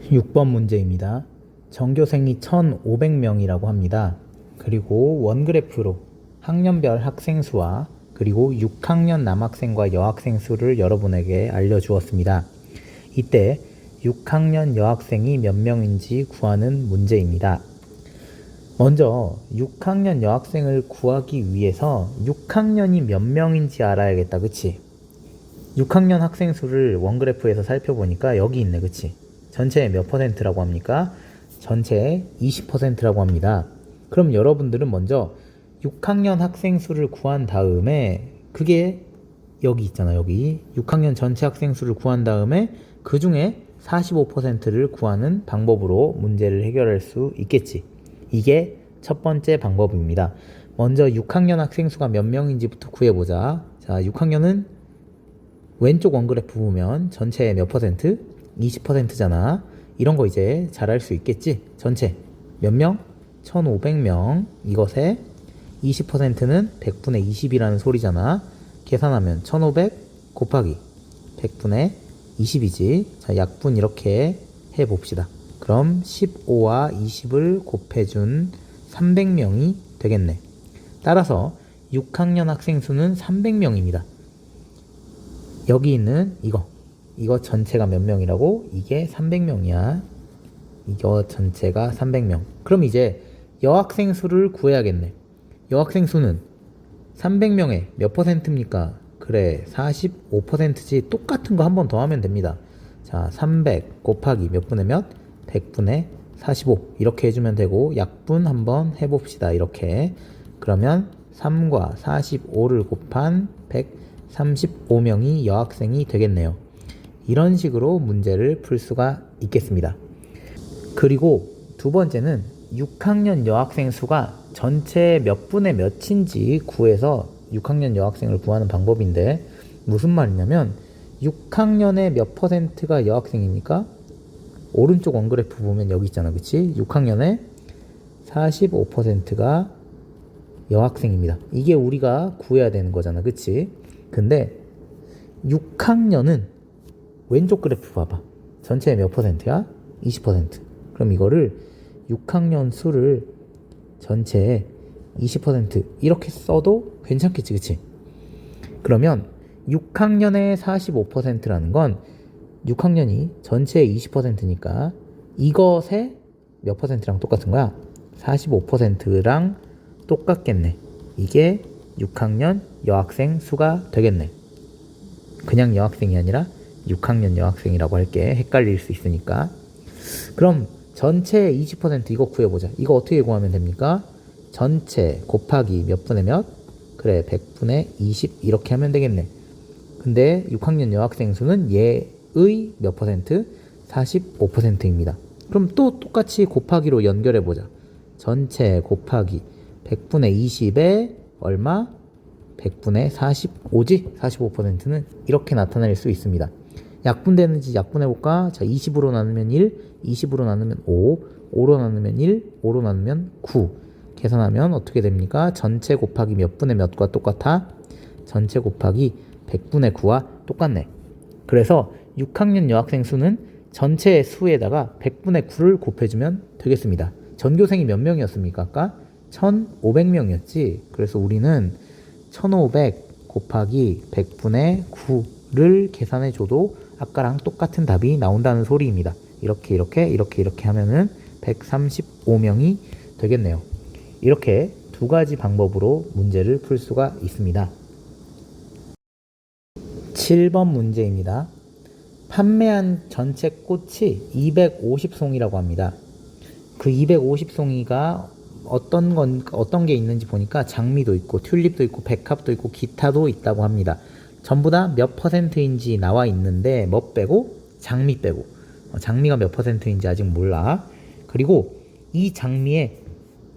6번 문제입니다. 전교생이 1,500명이라고 합니다. 그리고 원그래프로 학년별 학생 수와 그리고 6학년 남학생과 여학생 수를 여러분에게 알려주었습니다. 이때 6학년 여학생이 몇 명인지 구하는 문제입니다. 먼저 6학년 여학생을 구하기 위해서 6학년이 몇 명인지 알아야겠다. 그치? 6학년 학생 수를 원그래프에서 살펴보니까 여기 있네. 그치? 전체의 몇 퍼센트라고 합니까? 전체의 20%라고 합니다. 그럼 여러분들은 먼저 6학년 학생 수를 구한 다음에 그게 여기 있잖아. 여기 6학년 전체 학생 수를 구한 다음에 그 중에 45%를 구하는 방법으로 문제를 해결할 수 있겠지. 이게 첫 번째 방법입니다. 먼저 6학년 학생 수가 몇 명인지부터 구해보자. 자, 6학년은 왼쪽 원그래프 보면 전체의 몇 퍼센트? 20%잖아. 이런 거 이제 잘 알 수 있겠지? 전체 몇 명? 1,500명. 이것의 20%는 100분의 20이라는 소리잖아. 계산하면 1,500 곱하기 100분의 20이지. 자, 약분 이렇게 해봅시다. 그럼 15와 20을 곱해준 300명이 되겠네. 따라서 6학년 학생 수는 300명입니다. 여기 있는 이거 전체가 몇 명이라고? 이게 300명이야. 이거 전체가 300명. 그럼 이제 여학생 수를 구해야겠네. 여학생 수는 300명에 몇 퍼센트입니까? 그래, 45%지. 똑같은 거 한 번 더 하면 됩니다. 자, 300 곱하기 몇 분의 몇? 100분의 45. 이렇게 해주면 되고, 약분 한번 해봅시다. 이렇게. 그러면 3과 45를 곱한 135명이 여학생이 되겠네요. 이런 식으로 문제를 풀 수가 있겠습니다. 그리고 두 번째는 6학년 여학생 수가 전체 몇 분의 몇인지 구해서 6학년 여학생을 구하는 방법인데, 무슨 말이냐면 6학년의 몇 퍼센트가 여학생입니까? 오른쪽 원그래프 보면 여기 있잖아. 그치? 6학년의 45%가 여학생입니다. 이게 우리가 구해야 되는 거잖아. 그치? 근데 6학년은 왼쪽 그래프 봐봐. 전체의 몇 퍼센트야? 20%. 그럼 이거를 6학년 수를 전체의 20% 이렇게 써도 괜찮겠지. 그치? 그러면 6학년의 45%라는 건 6학년이 전체의 20%니까 이것의 몇 퍼센트랑 똑같은 거야? 45%랑 똑같겠네. 이게 6학년 여학생 수가 되겠네. 그냥 여학생이 아니라 6학년 여학생이라고 할게. 헷갈릴 수 있으니까. 그럼 전체 20% 이거 구해보자. 이거 어떻게 구하면 됩니까? 전체 곱하기 몇 분의 몇? 그래, 100분의 20 이렇게 하면 되겠네. 근데 6학년 여학생 수는 얘의 몇 퍼센트? 45%입니다. 그럼 또 똑같이 곱하기로 연결해보자. 전체 곱하기 100분의 20에 얼마? 100분의 45지? 45%는 이렇게 나타낼 수 있습니다. 약분되는지 약분해볼까? 자, 20으로 나누면 1, 20으로 나누면 5, 5로 나누면 1, 5로 나누면 9. 계산하면 어떻게 됩니까? 전체 곱하기 몇 분의 몇과 똑같아? 전체 곱하기 100분의 9와 똑같네. 그래서 6학년 여학생 수는 전체 수에다가 100분의 9를 곱해주면 되겠습니다. 전교생이 몇 명이었습니까? 아까 1,500명이었지. 그래서 우리는 1,500 곱하기 100분의 9를 계산해줘도 아까랑 똑같은 답이 나온다는 소리입니다. 이렇게 하면은 135명이 되겠네요. 이렇게 두 가지 방법으로 문제를 풀 수가 있습니다. 7번 문제입니다. 판매한 전체 꽃이 250송이라고 합니다. 그 250송이가 어떤 게 있는지 보니까 장미도 있고 튤립도 있고 백합도 있고 기타도 있다고 합니다. 전부 다 몇 퍼센트인지 나와 있는데 뭐 빼고? 장미 빼고. 장미가 몇 퍼센트인지 아직 몰라. 그리고 이 장미의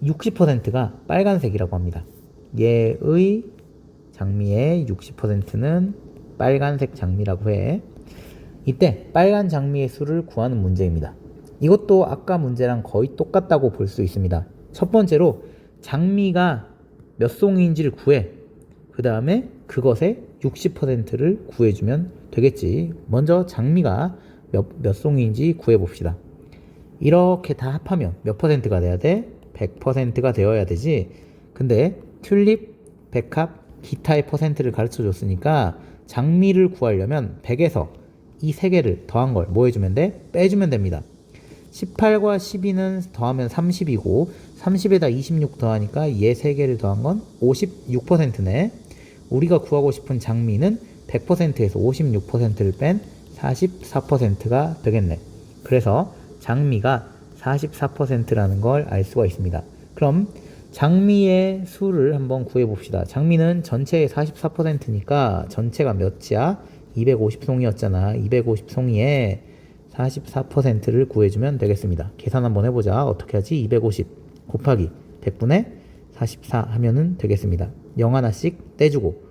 60%가 빨간색이라고 합니다. 얘의 장미의 60%는 빨간색 장미라고 해. 이때 빨간 장미의 수를 구하는 문제입니다. 이것도 아까 문제랑 거의 똑같다고 볼 수 있습니다. 첫 번째로 장미가 몇 송이인지를 구해. 그 다음에 그것의 60%를 구해주면 되겠지. 먼저 장미가 몇 송이인지 구해봅시다. 이렇게 다 합하면 몇 퍼센트가 돼야 돼? 100%가 되어야 되지. 근데 튤립, 백합, 기타의 퍼센트를 가르쳐 줬으니까 장미를 구하려면 100에서 이 세 개를 더한 걸 뭐 해주면 돼? 빼주면 됩니다. 18과 12는 더하면 30이고 30에다 26 더하니까 얘 세 개를 더한 건 56%네. 우리가 구하고 싶은 장미는 100%에서 56%를 뺀 44%가 되겠네. 그래서 장미가 44%라는 걸 알 수가 있습니다. 그럼 장미의 수를 한번 구해봅시다. 장미는 전체의 44%니까 전체가 몇이야? 250송이였잖아. 250송이에 44%를 구해주면 되겠습니다. 계산 한번 해보자. 어떻게 하지? 250 곱하기 100분의 44 하면은 되겠습니다. 0 하나씩 떼주고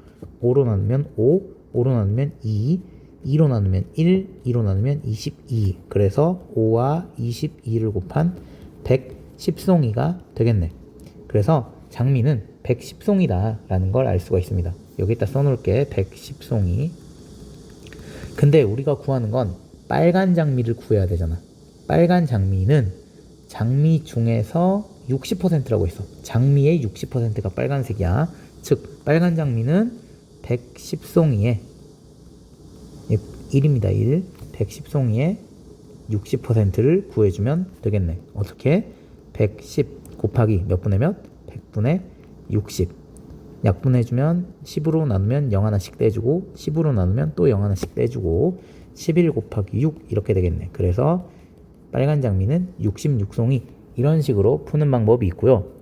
5로 나누면 5, 5로 나누면 2, 2로 나누면 1, 2로 나누면 22. 그래서 5와 22를 곱한 110송이가 되겠네. 그래서 장미는 110송이다 라는 걸 알 수가 있습니다. 여기다 써놓을게. 110송이. 근데 우리가 구하는 건 빨간 장미를 구해야 되잖아. 빨간 장미는 장미 중에서 60%라고 했어. 장미의 60%가 빨간색이야. 즉 빨간 장미는 110송이에 1입니다. 1. 110송이에 60%를 구해주면 되겠네. 어떻게? 110 곱하기 몇 분의 몇? 100분의 60. 약분해주면 10으로 나누면 0 하나씩 떼주고 10으로 나누면 또 0 하나씩 떼주고 11 곱하기 6 이렇게 되겠네. 그래서 빨간 장미는 66송이. 이런 식으로 푸는 방법이 있고요.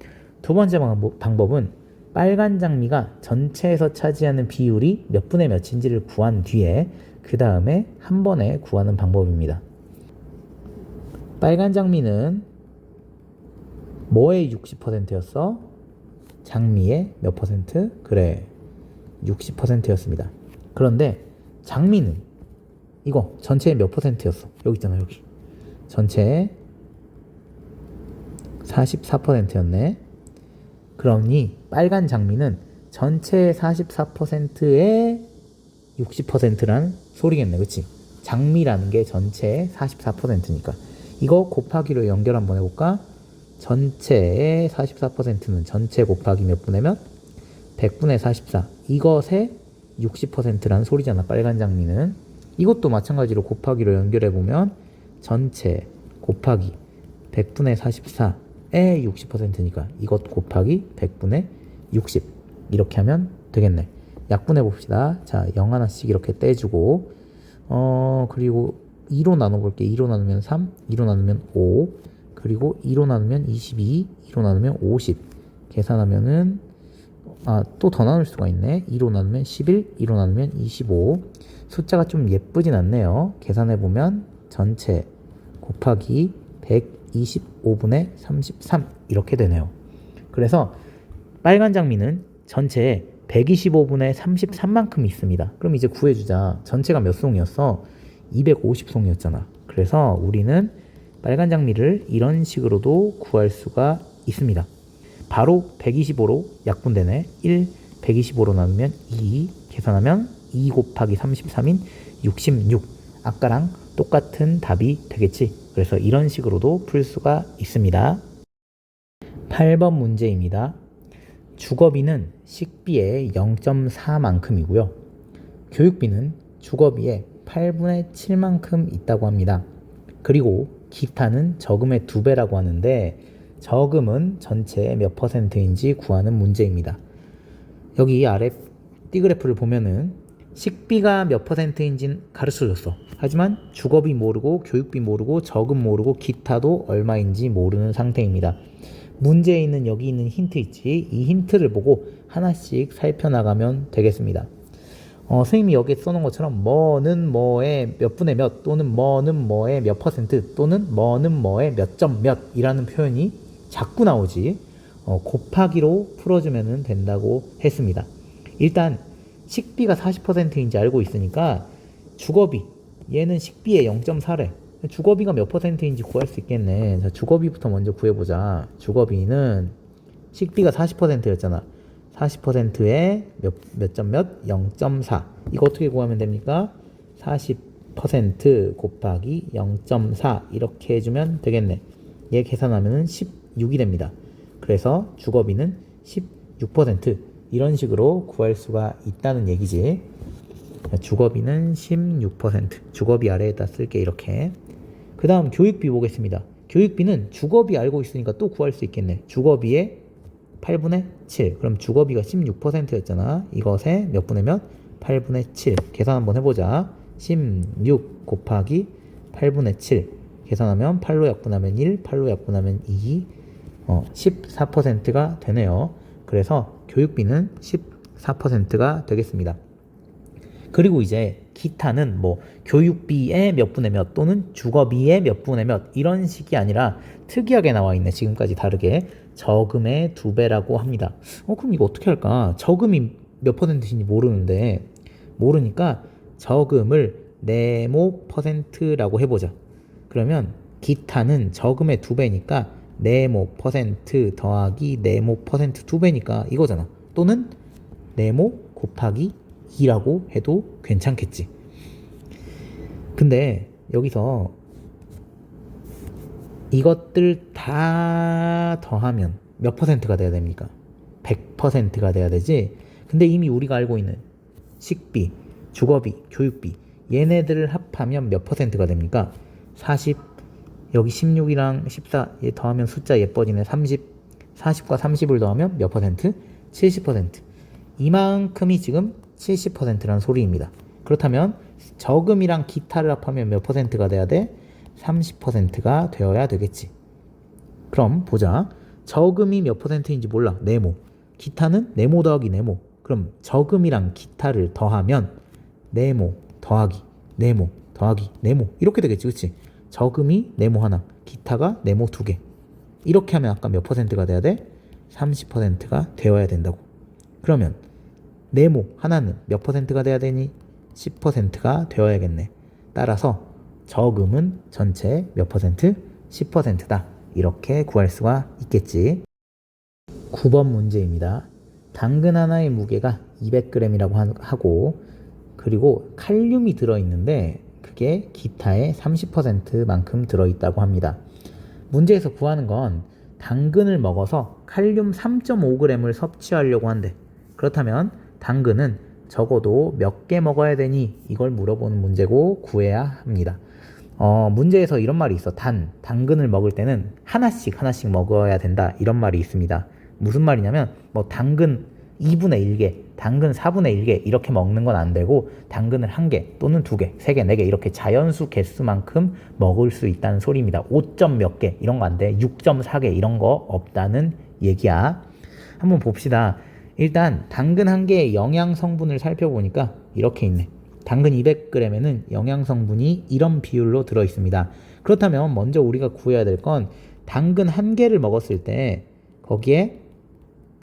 두 번째 방법은 빨간 장미가 전체에서 차지하는 비율이 몇 분의 몇인지를 구한 뒤에 그 다음에 한 번에 구하는 방법입니다. 빨간 장미는 뭐의 60%였어? 장미의 몇 퍼센트? 그래, 60%였습니다. 그런데 장미는 이거 전체의 몇 퍼센트였어? 여기 있잖아. 여기 전체의 44%였네. 그러니 빨간 장미는 전체의 44%의 60%라는 소리겠네. 그치? 장미라는 게 전체의 44%니까 이거 곱하기로 연결 한번 해볼까? 전체의 44%는 전체 곱하기 몇 분의 몇? 100분의 44. 이것의 60%라는 소리잖아. 빨간 장미는. 이것도 마찬가지로 곱하기로 연결해보면 전체 곱하기 100분의 44의 60%니까 이것 곱하기 100분의 60. 이렇게 하면 되겠네. 약분해 봅시다. 자, 0 하나씩 이렇게 떼주고 그리고 2로 나눠볼게. 2로 나누면 3, 2로 나누면 5, 그리고 2로 나누면 22, 2로 나누면 50. 계산하면은 또 더 나눌 수가 있네. 2로 나누면 11, 2로 나누면 25. 숫자가 좀 예쁘진 않네요. 계산해보면 전체 곱하기 125분의 33 이렇게 되네요. 그래서 빨간 장미는 전체에 125분의 33만큼 있습니다. 그럼 이제 구해주자. 전체가 몇 송이었어? 250송이었잖아. 그래서 우리는 빨간 장미를 이런 식으로도 구할 수가 있습니다. 바로 125로 약분되네. 1, 125로 나누면 2, 계산하면 2 곱하기 33인 66. 아까랑 똑같은 답이 되겠지. 그래서 이런 식으로도 풀 수가 있습니다. 8번 문제입니다. 주거비는 식비의 0.4만큼이고요. 교육비는 주거비의 8분의 7만큼 있다고 합니다. 그리고 기타는 저금의 2배라고 하는데 저금은 전체의 몇 퍼센트인지 구하는 문제입니다. 여기 아래 띠그래프를 보면은 식비가 몇 퍼센트인지는 가르쳐줬어. 하지만 주거비 모르고 교육비 모르고 저금 모르고 기타도 얼마인지 모르는 상태입니다. 문제에 있는 여기 있는 힌트 있지? 이 힌트를 보고 하나씩 살펴나가면 되겠습니다. 선생님이 여기에 써놓은 것처럼 뭐는 뭐의 몇 분의 몇 또는 뭐는 뭐의 몇 퍼센트 또는 뭐는 뭐의 몇 점 몇 이라는 표현이 자꾸 나오지. 곱하기로 풀어주면 된다고 했습니다. 일단 식비가 40%인지 알고 있으니까 주거비 얘는 식비의 0.4래. 주거비가 몇 퍼센트인지 구할 수 있겠네. 자, 주거비부터 먼저 구해보자. 주거비는 식비가 40%였잖아. 40%에 몇 점 몇? 0.4. 이거 어떻게 구하면 됩니까? 40 10% 곱하기 0.4 이렇게 해주면 되겠네. 얘 계산하면 16이 됩니다. 그래서 주거비는 16% 이런 식으로 구할 수가 있다는 얘기지. 주거비는 16%. 주거비 아래에다 쓸게 이렇게. 그 다음 교육비 보겠습니다. 교육비는 주거비 알고 있으니까 또 구할 수 있겠네. 주거비의 8분의 7. 그럼 주거비가 16%였잖아. 이것에 몇 분의 몇? 8분의 7. 계산 한번 해보자. 16 곱하기 8분의 7. 계산하면 8로 약분하면 1, 8로 약분하면 2, 14%가 되네요. 그래서 교육비는 14%가 되겠습니다. 그리고 이제 기타는 뭐 교육비의 몇 분의 몇 또는 주거비의 몇 분의 몇 이런 식이 아니라 특이하게 나와 있네. 지금까지 다르게 저금의 2배라고 합니다. 그럼 이거 어떻게 할까? 저금이 몇 %인지 모르니까 저금을 네모 %라고 해보자. 그러면 기타는 저금의 2배니까 네모 % 더하기 네모 % 2배니까 이거잖아. 또는 네모 곱하기 2라고 해도 괜찮겠지. 근데 여기서 이것들 다 더하면 몇 %가 돼야 됩니까? 100%가 돼야 되지. 근데 이미 우리가 알고 있는 식비, 주거비, 교육비 얘네들을 합하면 몇 %가 됩니까? 40, 여기 16이랑 14 얘 더하면 숫자 예뻐지네. 30, 40과 30을 더하면 몇 %? 70%. 이만큼이 지금 70%라는 소리입니다. 그렇다면 저금이랑 기타를 합하면 몇 %가 돼야 돼? 30%가 되어야 되겠지. 그럼 보자. 저금이 몇 %인지 몰라. 네모. 기타는 네모 더하기 네모. 그럼 저금이랑 기타를 더하면 네모 더하기 네모 더하기 네모 이렇게 되겠지. 그치? 저금이 네모 하나, 기타가 네모 2개. 이렇게 하면 아까 몇 %가 돼야 돼? 30%가 되어야 된다고. 그러면 네모 하나는 몇 %가 돼야 되니? 10%가 되어야겠네. 따라서 저금은 전체 몇 %? 10%다. 이렇게 구할 수가 있겠지. 9번 문제입니다. 당근 하나의 무게가 200g이라고 하고 그리고 칼륨이 들어있는데 그게 기타의 30%만큼 들어있다고 합니다. 문제에서 구하는 건 당근을 먹어서 칼륨 3.5g을 섭취하려고 한대. 그렇다면 당근은 적어도 몇 개 먹어야 되니? 이걸 물어보는 문제고 구해야 합니다. 문제에서 이런 말이 있어. 당근을 먹을 때는 하나씩 먹어야 된다. 이런 말이 있습니다. 무슨 말이냐면 뭐 당근 2분의 1개, 당근 4분의 1개 이렇게 먹는 건 안 되고 당근을 1개 또는 2개, 3개, 4개 이렇게 자연수 개수만큼 먹을 수 있다는 소리입니다. 5점 몇 개 이런 거 안 돼. 6.4개 이런 거 없다는 얘기야. 한번 봅시다. 일단 당근 1개의 영양 성분을 살펴보니까 이렇게 있네. 당근 200g에는 영양 성분이 이런 비율로 들어 있습니다. 그렇다면 먼저 우리가 구해야 될 건 당근 1개를 먹었을 때 거기에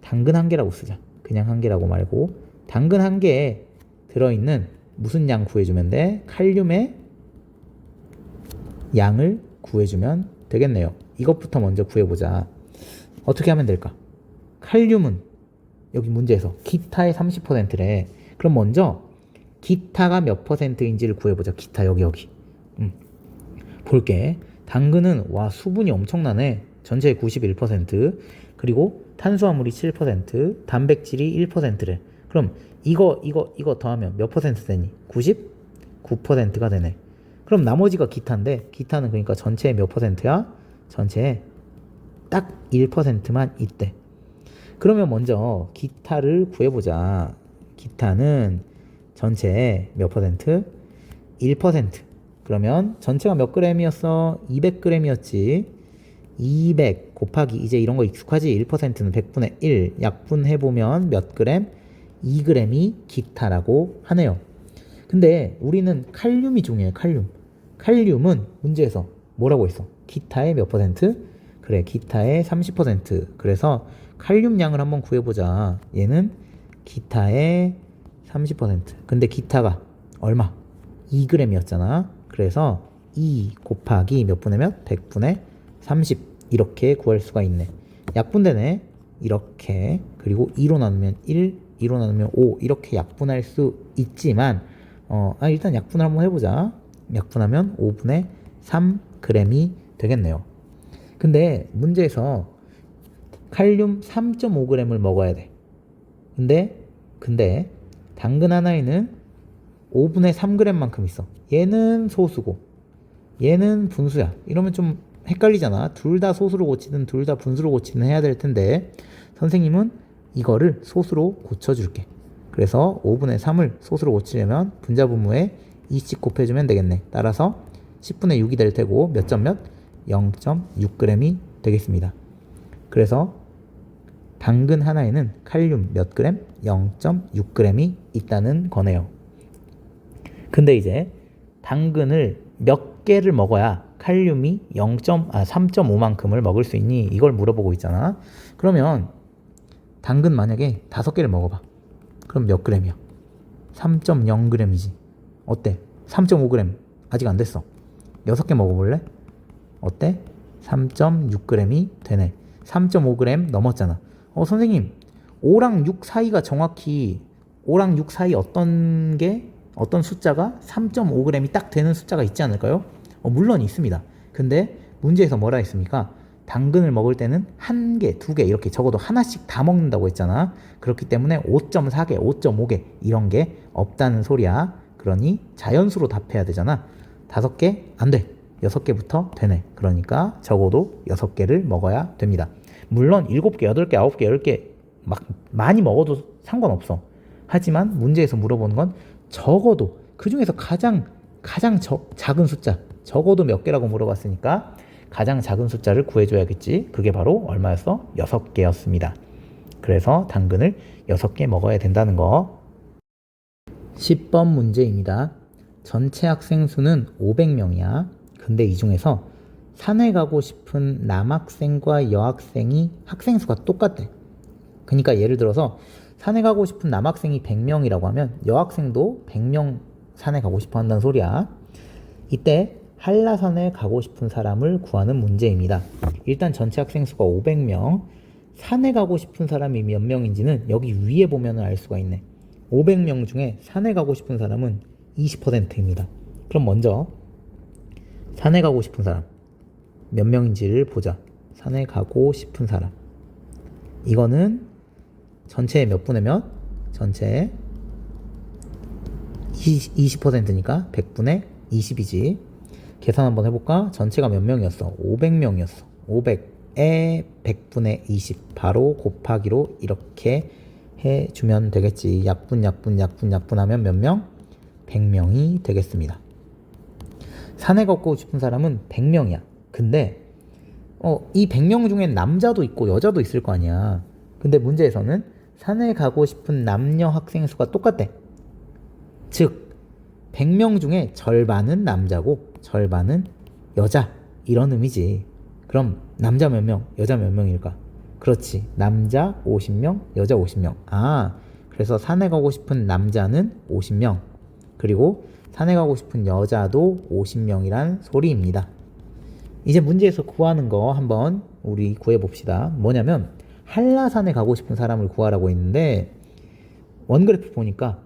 당근 1개라고 쓰자. 그냥 1개라고 말고 당근 1개에 들어있는 무슨 양 구해주면 돼? 칼륨의 양을 구해주면 되겠네요. 이것부터 먼저 구해보자. 어떻게 하면 될까? 칼륨은 여기 문제에서 기타의 30%래. 그럼 먼저 기타가 몇 %인지를 구해보자. 기타 여기. 볼게. 당근은 와 수분이 엄청나네. 전체의 91%. 그리고 탄수화물이 7%, 단백질이 1%래. 그럼 이거 더하면 몇 % 되니? 99%가 되네. 그럼 나머지가 기타인데 기타는 그러니까 전체의 몇 %야? 전체의 딱 1%만 있대. 그러면 먼저 기타를 구해보자. 기타는 전체의 몇 %? 1%. 그러면 전체가 몇 g이었어? 200g이었지. 200 곱하기 이제 이런 거 익숙하지? 1%는 100분의 1 약분해보면 몇 g? 2g이 기타라고 하네요. 근데 우리는 칼륨이 중요해. 칼륨은 문제에서 뭐라고 했어? 기타의 몇 %? 그래 기타의 30%. 그래서 칼륨 양을 한번 구해보자. 얘는 기타의 30%. 근데 기타가 얼마? 2g이었잖아. 그래서 2 곱하기 몇 분의 몇? 100분의 30 이렇게 구할 수가 있네. 약분되네. 이렇게. 그리고 2로 나누면 1, 2로 나누면 5 이렇게 약분할 수 있지만 일단 약분을 한번 해보자. 약분하면 5분의 3g이 되겠네요. 근데 문제에서 칼륨 3.5g을 먹어야 돼. 근데 당근 하나에는 5분의 3g만큼 있어. 얘는 소수고 얘는 분수야. 이러면 좀 헷갈리잖아. 둘 다 소수로 고치든 둘 다 분수로 고치든 해야 될 텐데 선생님은 이거를 소수로 고쳐줄게. 그래서 5분의 3을 소수로 고치려면 분자분모에 2씩 곱해주면 되겠네. 따라서 10분의 6이 될 테고 몇 점 몇? 0.6g이 되겠습니다. 그래서 당근 하나에는 칼륨 몇 그램? 0.6g이 있다는 거네요. 근데 이제 당근을 몇 개를 먹어야 칼륨이 3.5만큼을 먹을 수 있니? 이걸 물어보고 있잖아. 그러면 당근 만약에 5개를 먹어봐. 그럼 몇 그램이야? 3.0g이지. 어때? 3.5g 아직 안 됐어. 6개 먹어볼래? 어때? 3.6g이 되네. 3.5g 넘었잖아. 선생님 5랑 6 사이가 정확히 5랑 6 사이 어떤 숫자가 3.5g이 딱 되는 숫자가 있지 않을까요? 물론 있습니다. 근데 문제에서 뭐라 했습니까? 당근을 먹을 때는 1개, 2개 이렇게 적어도 하나씩 다 먹는다고 했잖아. 그렇기 때문에 5.4개, 5.5개 이런 게 없다는 소리야. 그러니 자연수로 답해야 되잖아. 5개? 안 돼. 6개부터 되네. 그러니까 적어도 6개를 먹어야 됩니다. 물론 7개, 8개, 9개, 10개 막 많이 먹어도 상관없어. 하지만 문제에서 물어보는 건 적어도 그 중에서 가장 작은 숫자 적어도 몇 개라고 물어봤으니까 가장 작은 숫자를 구해줘야겠지. 그게 바로 얼마였어? 6개였습니다. 그래서 당근을 6개 먹어야 된다는 거. 10번 문제입니다. 전체 학생 수는 500명이야. 근데 이 중에서 산에 가고 싶은 남학생과 여학생이 학생 수가 똑같대. 그러니까 예를 들어서 산에 가고 싶은 남학생이 100명이라고 하면 여학생도 100명 산에 가고 싶어 한다는 소리야. 이때 한라산에 가고 싶은 사람을 구하는 문제입니다. 일단 전체 학생 수가 500명, 산에 가고 싶은 사람이 몇 명인지는 여기 위에 보면 알 수가 있네. 500명 중에 산에 가고 싶은 사람은 20%입니다. 그럼 먼저 산에 가고 싶은 사람 몇 명인지를 보자. 산에 가고 싶은 사람 이거는 전체의 몇 분의 몇? 전체의 20%니까 100분의 20이지. 계산 한번 해볼까? 전체가 몇 명이었어? 500명이었어. 500에 100분의 20 바로 곱하기로 이렇게 해주면 되겠지. 약분하면 몇 명? 100명이 되겠습니다. 산에 가고 싶은 사람은 100명이야. 근데 이 100명 중엔 남자도 있고 여자도 있을 거 아니야. 근데 문제에서는 산에 가고 싶은 남녀 학생 수가 똑같대. 즉 100명 중에 절반은 남자고 절반은 여자 이런 의미지. 그럼 남자 몇 명, 여자 몇 명일까? 그렇지. 남자 50명, 여자 50명. 그래서 산에 가고 싶은 남자는 50명 그리고 산에 가고 싶은 여자도 50명이란 소리입니다. 이제 문제에서 구하는 거 한번 우리 구해봅시다. 뭐냐면 한라산에 가고 싶은 사람을 구하라고 했는데 원그래프 보니까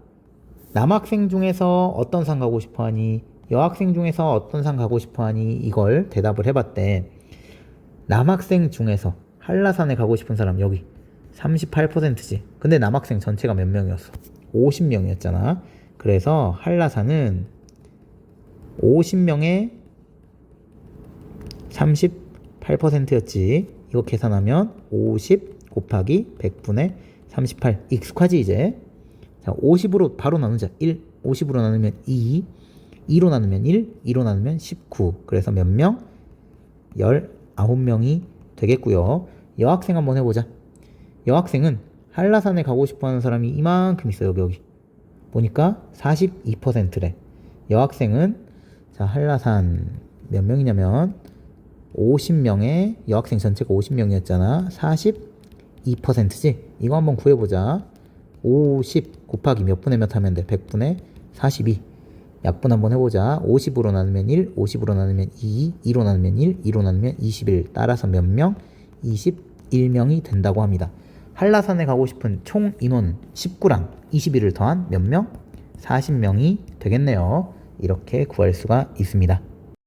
남학생 중에서 어떤 산 가고 싶어하니 여학생 중에서 어떤 산 가고 싶어하니 이걸 대답을 해봤대. 남학생 중에서 한라산에 가고 싶은 사람 여기 38%지. 근데 남학생 전체가 몇 명이었어? 50명이었잖아. 그래서 한라산은 50명에 38%였지. 이거 계산하면 50 곱하기 100분의 38 익숙하지 이제. 자, 50으로 바로 나누자. 1, 50으로 나누면 2, 2로 나누면 1, 2로 나누면 19. 그래서 몇 명? 19명이 되겠고요. 여학생 한번 해보자. 여학생은 한라산에 가고 싶어하는 사람이 이만큼 있어. 여기 보니까 42%래. 여학생은 자 한라산 몇 명이냐면 50명에 여학생 전체가 50명이었잖아. 42%지. 이거 한번 구해보자. 50 곱하기 몇 분의 몇 하면 돼? 100분의 42. 약분 한번 해보자. 50으로 나누면 1, 50으로 나누면 2, 2로 나누면 1, 2로 나누면 21. 따라서 몇 명? 21명이 된다고 합니다. 한라산에 가고 싶은 총 인원 19랑 21을 더한 몇 명? 40명이 되겠네요. 이렇게 구할 수가 있습니다.